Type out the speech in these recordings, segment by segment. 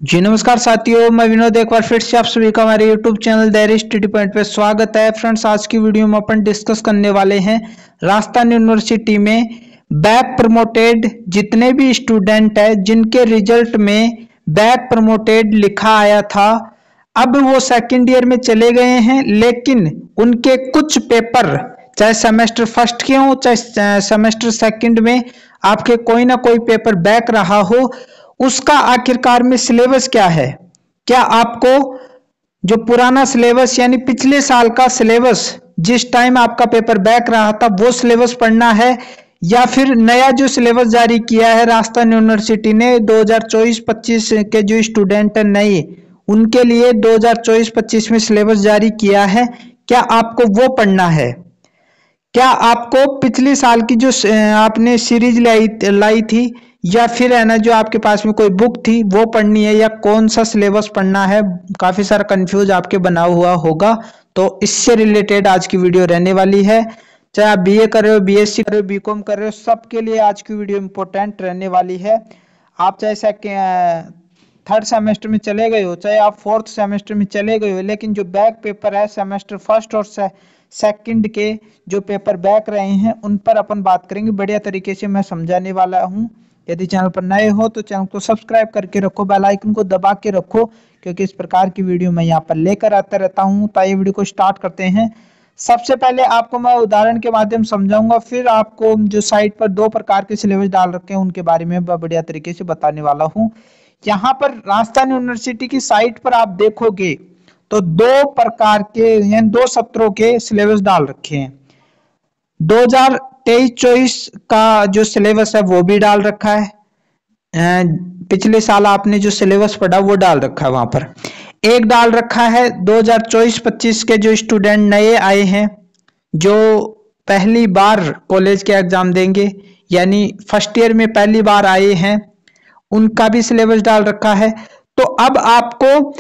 जी नमस्कार साथियों, मैं विनोद एक बार फिर से आप सभी का हमारे YouTube channel their study point पे स्वागत है। फ्रेंड्स, आज की वीडियो में अपन डिस्कस करने वाले हैं राजस्थान यूनिवर्सिटी में बैक प्रमोटेड जितने भी स्टूडेंट है जिनके रिजल्ट में बैक प्रमोटेड लिखा आया था, अब वो सेकेंड ईयर में चले गए हैं, लेकिन उनके कुछ पेपर चाहे सेमेस्टर फर्स्ट के हो चाहे सेमेस्टर सेकंड में आपके कोई ना कोई पेपर बैक रहा हो, उसका आखिरकार में सिलेबस क्या है। क्या आपको जो पुराना सिलेबस यानी पिछले साल का सिलेबस जिस टाइम आपका पेपर बैक रहा था वो सिलेबस पढ़ना है, या फिर नया जो सिलेबस जारी किया है राजस्थान यूनिवर्सिटी ने 2024-25 के जो स्टूडेंट है नए, उनके लिए 2024-25 में सिलेबस जारी किया है, क्या आपको वो पढ़ना है। क्या आपको पिछले साल की जो आपने सीरीज लाई थी, या फिर है ना जो आपके पास में कोई बुक थी वो पढ़नी है, या कौन सा सिलेबस पढ़ना है। काफी सारा कंफ्यूज आपके बना हुआ होगा, तो इससे रिलेटेड आज की वीडियो रहने वाली है। चाहे आप बीए कर रहे हो, बीएससी कर रहे हो, बीकॉम कर रहे हो, सबके लिए आज की वीडियो इंपॉर्टेंट रहने वाली है। आप चाहे थर्ड सेमेस्टर में चले गए हो, चाहे आप फोर्थ सेमेस्टर में चले गए हो, लेकिन जो बैक पेपर है सेमेस्टर फर्स्ट और सेकंड के जो पेपर बैक रहे हैं उन पर अपन बात करेंगे। बढ़िया तरीके से मैं समझाने वाला हूं। यदि चैनल पर नए हो तो चैनल को सब्सक्राइब करके रखो, बेल आइकन को दबा के रखो, क्योंकि इस प्रकार की वीडियो मैं यहाँ पर लेकर आता रहता हूँ। तो ये वीडियो को स्टार्ट करते हैं। सबसे पहले आपको मैं उदाहरण के माध्यम समझाऊंगा, फिर आपको जो साइट पर दो प्रकार के सिलेबस डाल रखे हैं उनके बारे में बढ़िया तरीके से बताने वाला हूँ। यहाँ पर राजस्थान यूनिवर्सिटी की साइट पर आप देखोगे तो दो प्रकार के यानी दो सत्रों के सिलेबस डाल रखे हैं। 2023-24 का जो सिलेबस है वो भी डाल रखा है, पिछले साल आपने जो सिलेबस पढ़ा वो डाल रखा है वहां पर। एक डाल रखा है 2024-25 के जो स्टूडेंट नए आए हैं, जो पहली बार कॉलेज के एग्जाम देंगे, यानी फर्स्ट ईयर में पहली बार आए हैं, उनका भी सिलेबस डाल रखा है। तो अब आपको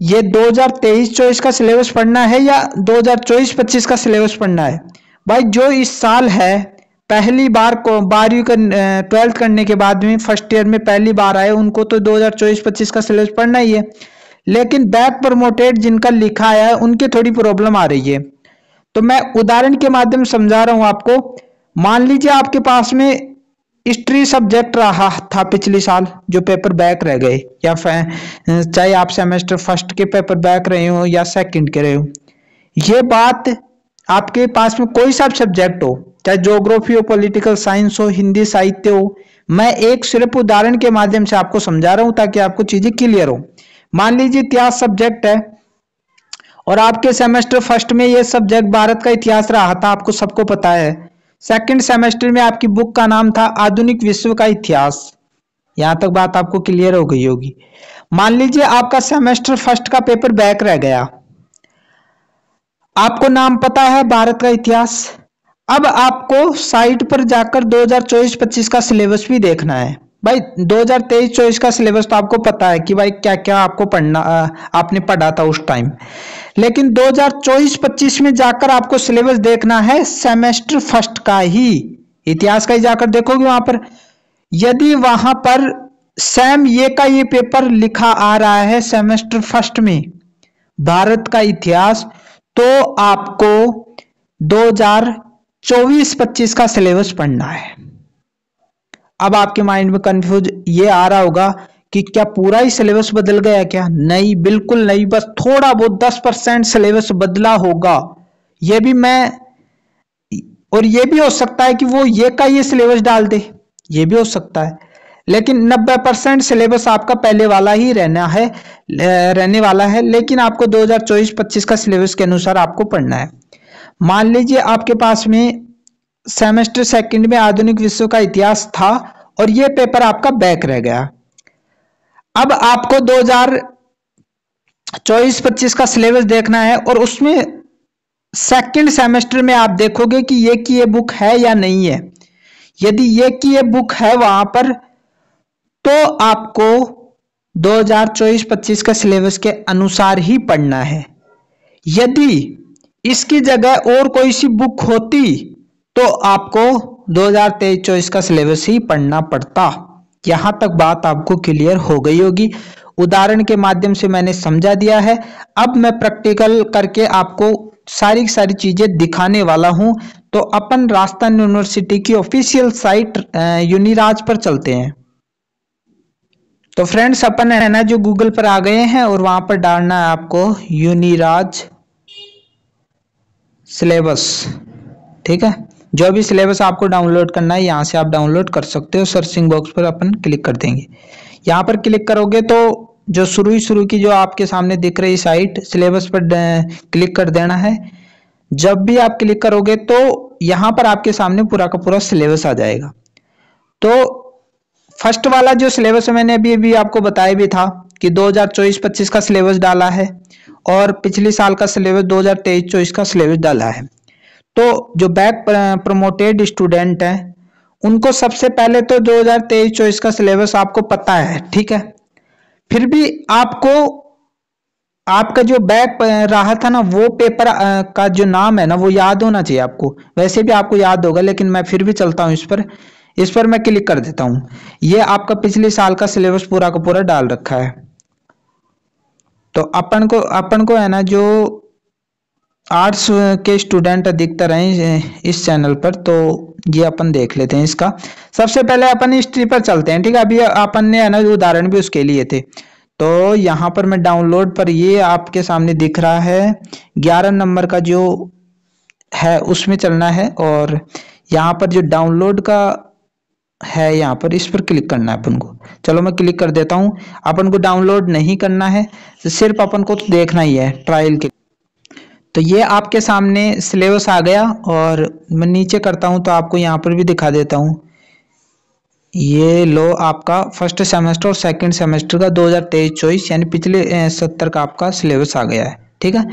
ये 2023-24 का सिलेबस पढ़ना है या 2024-25 का सिलेबस पढ़ना है। भाई, जो इस साल है पहली बार को 12वीं का 12th करने के बाद में फर्स्ट ईयर में पहली बार आए, उनको तो 2024-25 का सिलेबस पढ़ना ही है। लेकिन बैक प्रमोटेड जिनका लिखा आया है उनकी थोड़ी प्रॉब्लम आ रही है, तो मैं उदाहरण के माध्यम समझा रहा हूं आपको। मान लीजिए आपके पास में हिस्ट्री सब्जेक्ट रहा था पिछले साल जो पेपर बैक रह गए, या चाहे आप सेमेस्टर फर्स्ट के पेपर बैक रहे हो या सेकंड के रहे हो। ये बात आपके पास में कोई सा सब्जेक्ट हो, चाहे ज्योग्राफी हो, पॉलिटिकल साइंस हो, हिंदी साहित्य हो, मैं एक सिर्फ उदाहरण के माध्यम से आपको समझा रहा हूं ताकि आपको चीजें क्लियर हो। मान लीजिए इतिहास सब्जेक्ट है और आपके सेमेस्टर फर्स्ट में ये सब्जेक्ट भारत का इतिहास रहा था, आपको सबको पता है। सेकंड सेमेस्टर में आपकी बुक का नाम था आधुनिक विश्व का इतिहास। यहां तक बात आपको क्लियर हो गई होगी। मान लीजिए आपका सेमेस्टर फर्स्ट का पेपर बैक रह गया, आपको नाम पता है भारत का इतिहास। अब आपको साइट पर जाकर 2024-25 का सिलेबस भी देखना है। भाई, 2023-24 का सिलेबस तो आपको पता है कि भाई क्या क्या आपको पढ़ना, आपने पढ़ा था उस टाइम। लेकिन 2024-25 में जाकर आपको सिलेबस देखना है सेमेस्टर फर्स्ट का ही, इतिहास का ही जाकर देखोगे वहां पर। यदि वहां पर सेम ये का ये पेपर लिखा आ रहा है सेमेस्टर फर्स्ट में भारत का इतिहास, तो आपको 2024-25 का सिलेबस पढ़ना है। अब आपके माइंड में कंफ्यूज ये आ रहा होगा कि क्या पूरा ही सिलेबस बदल गया क्या। नहीं, बिल्कुल नहीं, बस थोड़ा बहुत 10% सिलेबस बदला होगा। ये भी मैं, और ये भी हो सकता है कि वो ये का ये सिलेबस डाल दे, ये भी हो सकता है। लेकिन 90% सिलेबस आपका पहले वाला ही रहने वाला है। लेकिन आपको 2024-25 का सिलेबस के अनुसार आपको पढ़ना है। मान लीजिए आपके पास में सेमेस्टर सेकंड में आधुनिक विश्व का इतिहास था और ये पेपर आपका बैक रह गया। अब आपको 2024-25 का सिलेबस देखना है, और उसमें सेकंड सेमेस्टर में आप देखोगे कि ये की ये बुक है या नहीं है। यदि ये की ये बुक है वहां पर, तो आपको 2024-25 का सिलेबस के अनुसार ही पढ़ना है। यदि इसकी जगह और कोई सी बुक होती तो आपको 2023-24 का सिलेबस ही पढ़ना पड़ता। यहां तक बात आपको क्लियर हो गई होगी। उदाहरण के माध्यम से मैंने समझा दिया है। अब मैं प्रैक्टिकल करके आपको सारी सारी चीजें दिखाने वाला हूं। तो अपन राजस्थान यूनिवर्सिटी की ऑफिशियल साइट यूनिराज पर चलते हैं। तो फ्रेंड्स अपन है ना जो गूगल पर आ गए हैं और वहां पर डालना है आपको यूनिराज सिलेबस। ठीक है, जो भी सिलेबस आपको डाउनलोड करना है यहाँ से आप डाउनलोड कर सकते हो। सर्चिंग बॉक्स पर अपन क्लिक कर देंगे। यहाँ पर क्लिक करोगे तो जो शुरू की जो आपके सामने दिख रही साइट सिलेबस पर क्लिक कर देना है। जब भी आप क्लिक करोगे तो यहाँ पर आपके सामने पूरा का पूरा सिलेबस आ जाएगा। तो फर्स्ट वाला जो सिलेबस मैंने अभी आपको बताया भी था कि 2024-25 का सिलेबस डाला है और पिछले साल का सिलेबस 2023-24 का सिलेबस डाला है। तो जो बैक प्रमोटेड स्टूडेंट हैं उनको सबसे पहले तो 2023-24 का सिलेबस आपको पता है, ठीक है। फिर भी आपको आपका जो बैक रहा था ना वो पेपर का जो नाम है ना वो याद होना चाहिए आपको। वैसे भी आपको याद होगा लेकिन मैं फिर भी चलता हूं इस पर मैं क्लिक कर देता हूं। ये आपका पिछले साल का सिलेबस पूरा का पूरा डाल रखा है। तो अपन को है ना जो आर्ट्स के स्टूडेंट अधिकतर हैं इस चैनल पर, तो ये अपन देख लेते हैं इसका। सबसे पहले अपन हिस्ट्री पर चलते हैं, ठीक है। अभी अपन ने है ना उदाहरण भी उसके लिए थे। तो यहाँ पर मैं डाउनलोड पर ये आपके सामने दिख रहा है 11 नंबर का जो है उसमें चलना है और यहाँ पर जो डाउनलोड का है यहाँ पर इस पर क्लिक करना है अपन को। चलो मैं क्लिक कर देता हूँ। अपन को डाउनलोड नहीं करना है, सिर्फ अपन को तो देखना ही है ट्रायल के। तो ये आपके सामने सिलेबस आ गया और मैं नीचे करता हूं तो आपको यहाँ पर भी दिखा देता हूं। ये लो आपका फर्स्ट सेमेस्टर और सेकंड सेमेस्टर का 2023-24 यानी पिछले 70 का आपका सिलेबस आ गया है, ठीक है।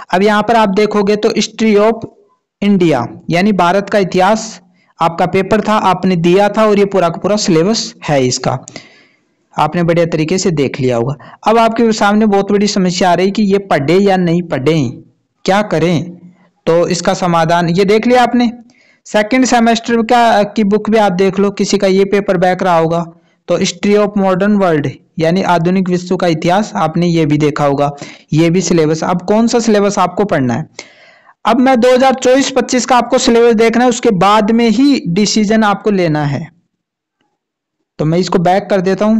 अब यहाँ पर आप देखोगे तो हिस्ट्री ऑफ इंडिया यानी भारत का इतिहास आपका पेपर था, आपने दिया था और ये पूरा का पूरा सिलेबस है इसका। आपने बढ़िया तरीके से देख लिया होगा। अब आपके सामने बहुत बड़ी समस्या आ रही कि ये पढ़े या नहीं पढ़े, क्या करें। तो इसका समाधान ये देख लिया आपने। सेकंड सेमेस्टर का की बुक भी आप देख लो, किसी का ये पेपर बैक रहा होगा तो हिस्ट्री ऑफ मॉडर्न वर्ल्ड यानी आधुनिक विश्व का इतिहास आपने ये भी देखा होगा, ये भी सिलेबस। अब कौन सा सिलेबस आपको पढ़ना है। अब मैं 2024-25 का आपको सिलेबस देखना है, उसके बाद में ही डिसीजन आपको लेना है। तो मैं इसको बैक कर देता हूं।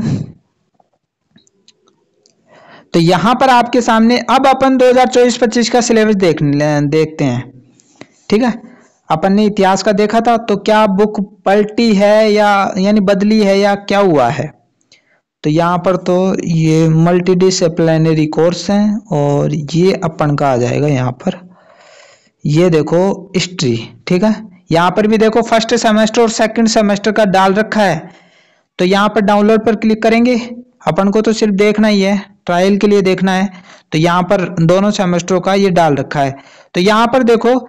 तो यहां पर आपके सामने अब अपन 2024-25 का सिलेबस देखते हैं, ठीक है। अपन ने इतिहास का देखा था, तो क्या बुक पलटी है या यानी बदली है या क्या हुआ है। तो यहाँ पर तो ये मल्टी डिसिप्लिनरी कोर्स हैं और ये अपन का आ जाएगा यहाँ पर। ये देखो हिस्ट्री, ठीक है। यहाँ पर भी देखो फर्स्ट सेमेस्टर और सेकंड सेमेस्टर का डाल रखा है। तो यहाँ पर डाउनलोड पर क्लिक करेंगे। अपन को तो सिर्फ देखना ही है, ट्रायल के लिए देखना है। तो यहाँ पर दोनों सेमेस्टरों का ये डाल रखा है। तो यहाँ पर देखो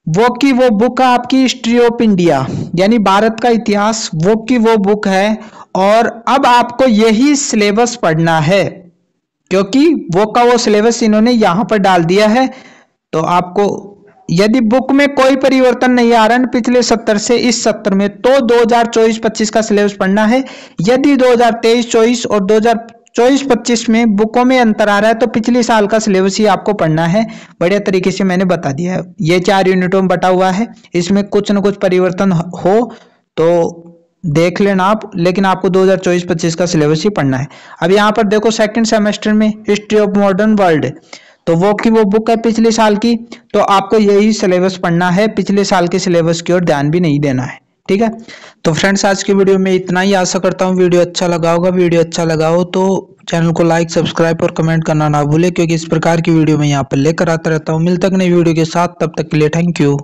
वो बुक है आपकी हिस्ट्री ऑफ इंडिया यानी भारत का इतिहास, वो बुक है। और अब आपको यही सिलेबस पढ़ना है क्योंकि वो सिलेबस इन्होंने यहाँ पर डाल दिया है। तो आपको यदि बुक में कोई परिवर्तन नहीं आ रहा है पिछले 70 से इस 70 में, तो 2024-25 का सिलेबस पढ़ना है। यदि 2023-24 और 2024-25 में बुकों में अंतर आ रहा है तो पिछले साल का सिलेबस ही आपको पढ़ना है। बढ़िया तरीके से मैंने बता दिया है। ये 4 यूनिटों में बटा हुआ है, इसमें कुछ न कुछ परिवर्तन हो तो देख लेना आप, लेकिन आपको 2024-25 का सिलेबस ही पढ़ना है। अब यहाँ पर देखो सेकंड सेमेस्टर में हिस्ट्री ऑफ मॉडर्न वर्ल्ड, तो वो बुक है पिछले साल की, तो आपको यही सिलेबस पढ़ना है, पिछले साल के सिलेबस की ओर ध्यान भी नहीं देना है, ठीक है। तो फ्रेंड्स आज की वीडियो में इतना ही। आशा करता हूँ वीडियो अच्छा लगा होगा। वीडियो अच्छा लगा हो तो चैनल को लाइक, सब्सक्राइब और कमेंट करना ना भूले, क्योंकि इस प्रकार की वीडियो मैं यहाँ पर लेकर आता रहता हूँ। मिलते हैं नई वीडियो के साथ, तब तक के लिए थैंक यू।